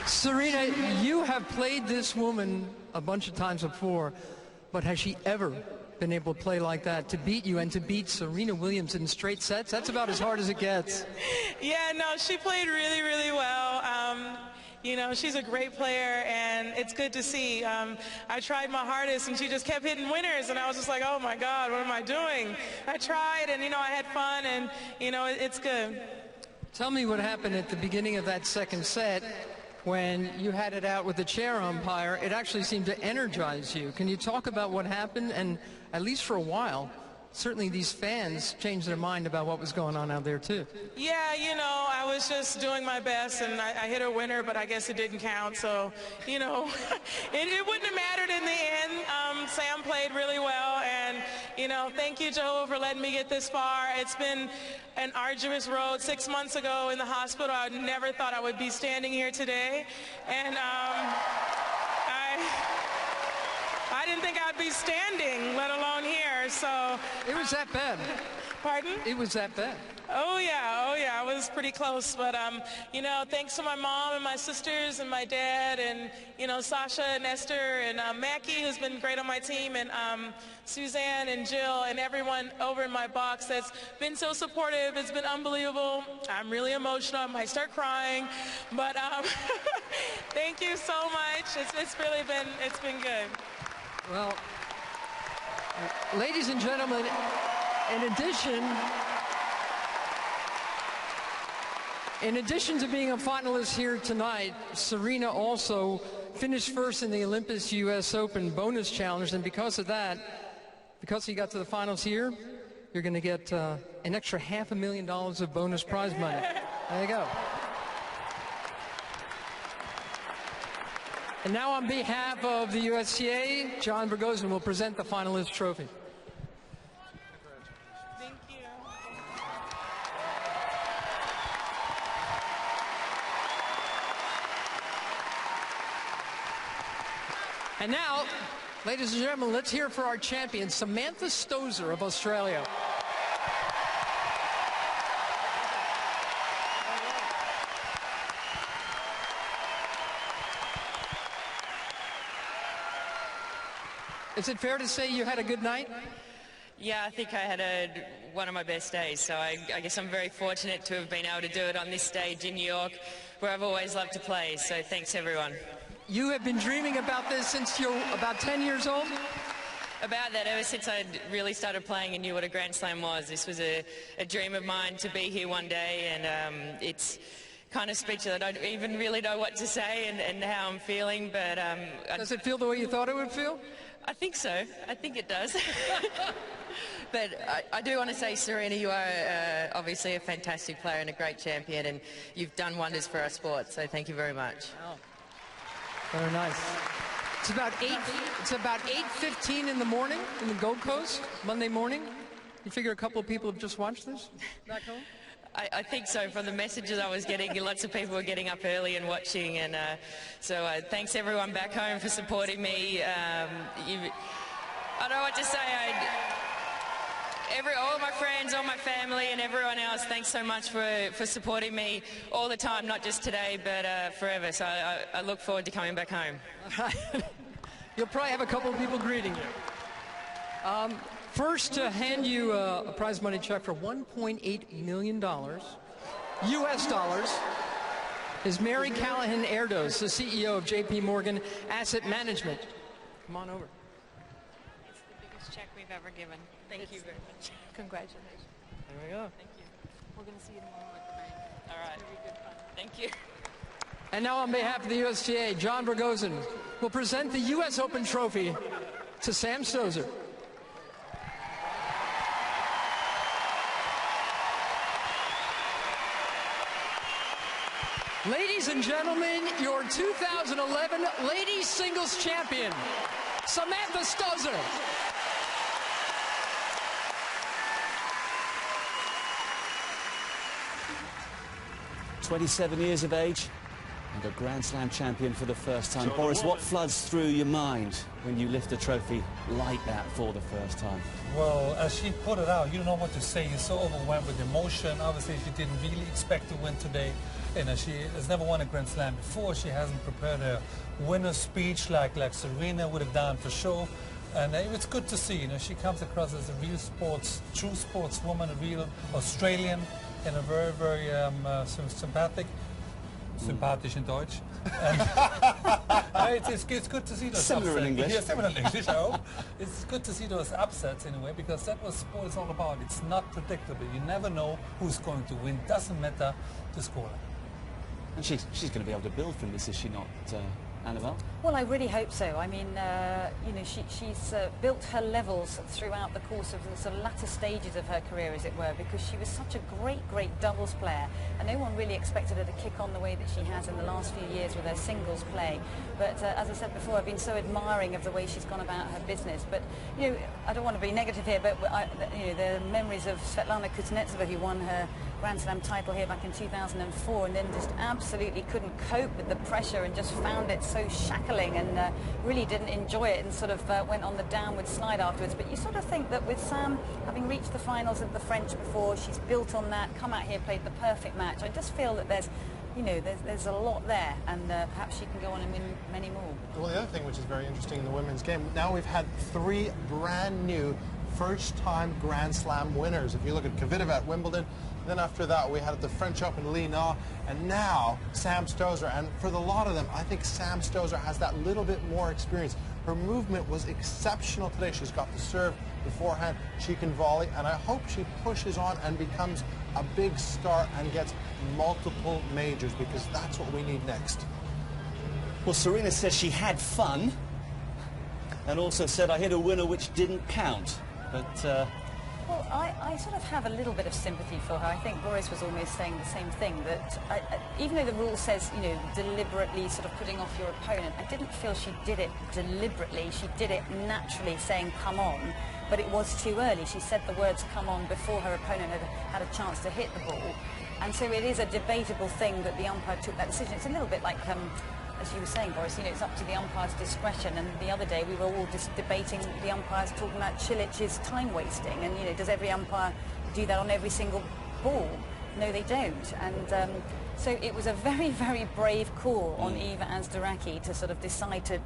Serena, you have played this woman a bunch of times before, but has she ever been able to play like that, to beat you and to beat Serena Williams in straight sets? That's about as hard as it gets. Yeah, no, she played really, really well. You know, she's a great player, and it's good to see. I tried my hardest, and she just kept hitting winners, and I was just like, oh, my God, what am I doing? I tried, and, you know, I had fun, and, you know, it's good. Tell me what happened at the beginning of that second set when you had it out with the chair umpire. It actually seemed to energize you. Can you talk about what happened? And at least for a while, certainly these fans changed their mind about what was going on out there too. Yeah, you know, I was just doing my best, and I hit a winner, but I guess it didn't count. So, you know, it wouldn't have mattered in the end. Sam played really well, and, you know, thank you, Joe, for letting me get this far. It's been an arduous road. 6 months ago in the hospital, I never thought I would be standing here today, and I didn't think I'd be standing, let alone here, so... It was that bad. Pardon? It was that bad. Oh yeah, I was pretty close, but you know, thanks to my mom and my sisters and my dad and, you know, Sasha and Esther and Mackie, who's been great on my team, and Suzanne and Jill and everyone over in my box that's been so supportive. It's been unbelievable. I'm really emotional. I might start crying, but thank you so much. It's really been good. Well, ladies and gentlemen, in addition to being a finalist here tonight, Serena also finished first in the Olympus US Open bonus challenge, and because of that, because you got to the finals here, you're going to get an extra $500,000 of bonus prize money. There you go. And now on behalf of the USTA, John Vergozen will present the finalist trophy. Thank you. And now, ladies and gentlemen, let's hear for our champion, Samantha Stosur of Australia. Is it fair to say you had a good night? Yeah, I think I had one of my best days, so I guess I'm very fortunate to have been able to do it on this stage in New York, where I've always loved to play, so thanks everyone. You have been dreaming about this since you're about 10 years old? About that, ever since I really started playing and knew what a Grand Slam was. This was a dream of mine to be here one day, and it's kind of speechless. I don't even really know what to say and how I'm feeling, but... Does it feel the way you thought it would feel? I think so. I think it does. But I do want to say, Serena, you are obviously a fantastic player and a great champion, and you've done wonders for our sport, so thank you very much. Oh. Very nice. It's about 8:15 in the morning in the Gold Coast, Monday morning. You figure a couple of people have just watched this back home? I think so. From the messages I was getting, lots of people were getting up early and watching, and so thanks everyone back home for supporting me. I don't know what to say. All my friends, all my family, and everyone else, thanks so much for supporting me all the time, not just today, but forever. So I look forward to coming back home. You'll probably have a couple of people greeting you. First, to hand you a prize money check for $1.8 million, US dollars, is Mary Callahan Erdos, the CEO of JP Morgan Asset Management. Come on over. It's the biggest check we've ever given. Thank you very much. Congratulations. There we go. Thank you. We're going to see you tomorrow at the bank. All right. It's going to be good fun. Thank you. And now on behalf of the USTA, John Vergozen will present the US Open trophy to Sam Stosur. Ladies and gentlemen, your 2011 Ladies Singles Champion, Samantha Stosur. "27 years of age, and a Grand Slam champion for the first time. Boris, what floods through your mind when you lift a trophy like that for the first time? Well, as she put it out, you don't know what to say. You're so overwhelmed with emotion. Obviously, she didn't really expect to win today. You know, she has never won a Grand Slam before. She hasn't prepared a winner's speech like Serena would have done for sure. And it's good to see. You know, she comes across as a real true sportswoman, a real Australian, and a very, very sympathetic. Sympathisch in Deutsch. It's good to see those similar upsets. in English. Yeah, similar in English, I hope. It's good to see those upsets in a way, because that's what sport is all about. It's not predictable. You never know who's going to win. Doesn't matter the scoreline. And she's going to be able to build from this, is she not, Annabelle? Well, I really hope so. I mean, you know, she's built her levels throughout the course of the sort of latter stages of her career, as it were, because she was such a great doubles player, and no one really expected her to kick on the way that she has in the last few years with her singles play. But as I said before, I've been so admiring of the way she's gone about her business. But, you know, I don't want to be negative here, but you know, the memories of Svetlana Kuznetsova, who won her Grand Slam title here back in 2004, and then just absolutely couldn't cope with the pressure and just found it so shackling, and really didn't enjoy it, and sort of went on the downward slide afterwards. But you sort of think that with Sam having reached the finals of the French before, she's built on that, come out here, played the perfect match. I just feel that there's, you know, there's a lot there, and perhaps she can go on and win many more. Well, the other thing which is very interesting in the women's game, now we've had 3 brand new first-time Grand Slam winners. If you look at Kvitova at Wimbledon, then after that we had at the French Open Li Na, and now Sam Stosur. And for the lot of them, I think Sam Stosur has that little bit more experience. Her movement was exceptional today. She's got the serve, the forehand, she can volley, and I hope she pushes on and becomes a big star and gets multiple majors, because that's what we need next. Well, Serena says she had fun, and also said, I hit a winner which didn't count. But well, I sort of have a little bit of sympathy for her. I think Boris was almost saying the same thing, that even though the rule says, you know, deliberately sort of putting off your opponent, I didn't feel she did it deliberately. She did it naturally, saying come on, but it was too early. She said the words come on before her opponent had a chance to hit the ball. And so it is a debatable thing that the umpire took that decision. It's a little bit like, as you were saying, Boris, you know, it's up to the umpire's discretion. And the other day we were all just debating the umpires talking about Chilic's time wasting. And, you know, does every umpire do that on every single ball? No, they don't. And so it was a very, very brave call on Eva Azdaraki to sort of decide to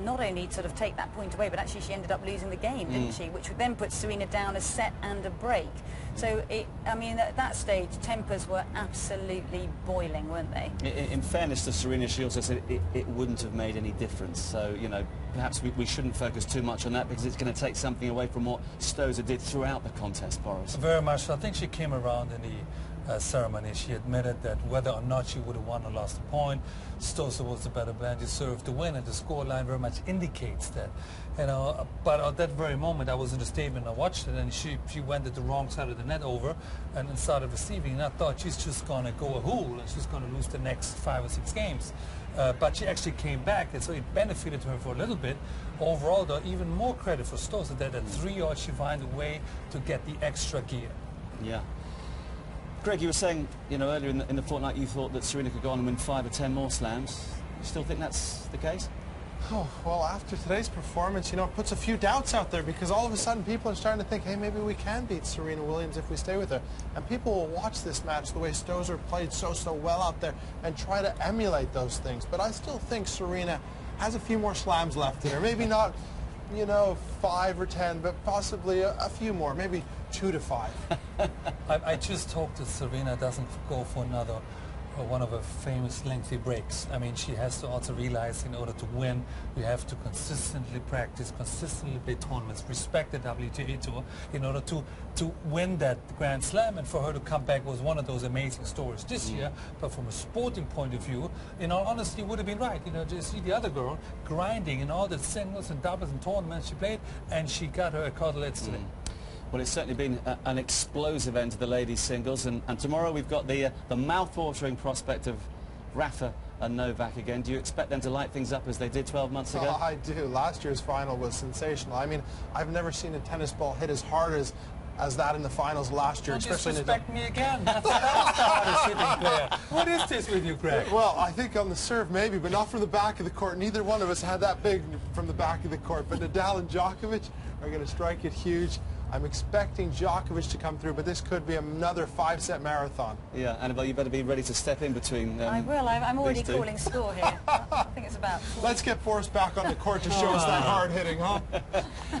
not only sort of take that point away, but actually she ended up losing the game, didn't she? Which would then put Serena down a set and a break. So, I mean, at that stage, tempers were absolutely boiling, weren't they? In fairness to Serena, she also said it wouldn't have made any difference. So, you know, perhaps we shouldn't focus too much on that, because it's going to take something away from what Stosur did throughout the contest, Boris. Very much. I think she came around in the ceremony. She admitted that whether or not she would have won or lost a point, Stosur was the better player, deserved to win, and the scoreline very much indicates that. You know, but at that very moment, I was in the stadium and I watched it, and she went at the wrong side of the net over and started receiving, and I thought she's just going to go a hool and she's going to lose the next 5 or 6 games. But she actually came back, and so it benefited her for a little bit. Overall, though, even more credit for Stosur that at 3-0 she found a way to get the extra gear. Yeah. Greg, you were saying, you know, earlier in the fortnight you thought that Serena could go on and win 5 or 10 more slams. You still think that's the case? Oh, well, after today's performance, you know, it puts a few doubts out there, because all of a sudden people are starting to think, hey, maybe we can beat Serena Williams if we stay with her. And people will watch this match, the way Stosur played so well out there, and try to emulate those things. But I still think Serena has a few more slams left in her. Maybe not, you know, 5 or 10, but possibly a few more, maybe 2 to 5. I just hope that Serena doesn't go for another one of her famous lengthy breaks. I mean, she has to also realize, in order to win, you have to consistently practice, consistently play tournaments, respect the WTA Tour in order to win that Grand Slam. And for her to come back was one of those amazing stories this year. But from a sporting point of view, in all honesty, would have been right. You know, to see the other girl grinding in all the singles and doubles and tournaments she played, and she got her accolades today. Well, it's certainly been an explosive end to the ladies' singles, and tomorrow we've got the mouth-watering prospect of Rafa and Novak again. Do you expect them to light things up as they did 12 months ago? Oh, I do. Last year's final was sensational. I mean, I've never seen a tennis ball hit as hard as as that in the finals last year. Don't especially disrespect me again. I thought I was the hardest hitting player. What is this with you, Greg? Well, I think on the serve maybe, but not from the back of the court. Neither one of us had that big from the back of the court. But Nadal and Djokovic are going to strike it huge. I'm expecting Djokovic to come through, but this could be another 5-set marathon. Yeah, Annabelle, you better be ready to step in between. I will. I'm already calling score here. I think it's about 4. Let's get Forrest back on the court to show us that hard hitting, huh?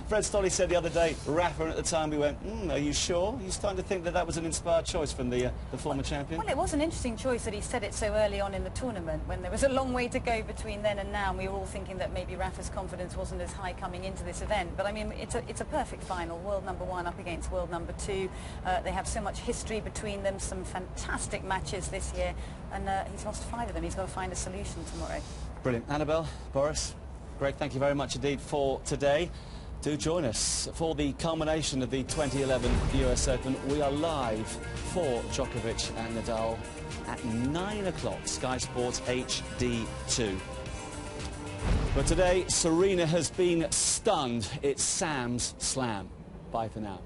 Fred Stolley said the other day, Rafa, and at the time we went, are you sure? Are you starting to think that that was an inspired choice from the former champion? Well, it was an interesting choice that he said it so early on in the tournament, when there was a long way to go between then and now, and we were all thinking that maybe Rafa's confidence wasn't as high coming into this event. But I mean, it's a perfect final. World number 1 up against world number 2. They have so much history between them, some fantastic matches this year, and he's lost 5 of them. He's got to find a solution tomorrow. Brilliant. Annabelle, Boris, Greg, thank you very much indeed for today. Do join us for the culmination of the 2011 US Open. We are live for Djokovic and Nadal at 9 o'clock, Sky Sports HD2. But today, Serena has been stunned. It's Sam's slam. Bye for now.